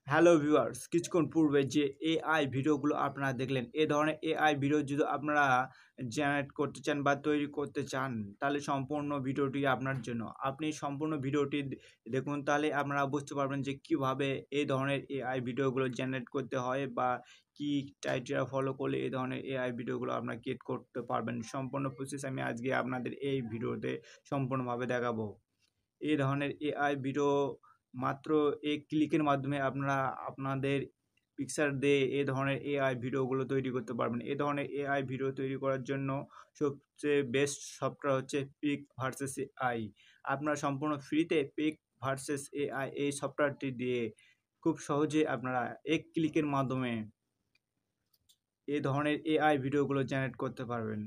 Hello viewers, কিছুক্ষণ পূর্বে যে এআই ভিডিওগুলো আপনারা দেখলেন, এ ধরনের এআই ভিডিও যদি আপনারা জেনারেট করতে চান বা তৈরি করতে চান, তাহলে সম্পূর্ণ ভিডিওটি আপনার জন্য। আপনি সম্পূর্ণ ভিডিওটি দেখুন, তাহলে আপনারা বুঝতে পারবেন যে কীভাবে এই ধরনের এআই ভিডিওগুলো জেনারেট করতে হয় বা কী ক্রাইটেরিয়া ফলো করলে এই ধরনের এআই ভিডিওগুলো আপনারা ক্রিয়েট করতে পারবেন। সম্পূর্ণ প্রসেস আমি আজকে আপনাদের এই ভিডিওতে সম্পূর্ণভাবে দেখাবো। এই ধরনের এআই ভিডিও মাত্র এক ক্লিকের মাধ্যমে আপনারা আপনাদের পিকচার দিয়ে এ ধরনের এআই ভিডিওগুলো তৈরি করতে পারবেন। এ ধরনের এআই ভিডিও তৈরি করার জন্য সবচেয়ে বেস্ট সফটওয়্যার হচ্ছে পিক ভার্সেস এআই। আপনারা সম্পূর্ণ ফ্রিতে পিক ভার্সেস এআই এই সফটওয়্যারটি দিয়ে খুব সহজে আপনারা এক ক্লিকের মাধ্যমে এ ধরনের এআই ভিডিওগুলো জেনারেট করতে পারবেন।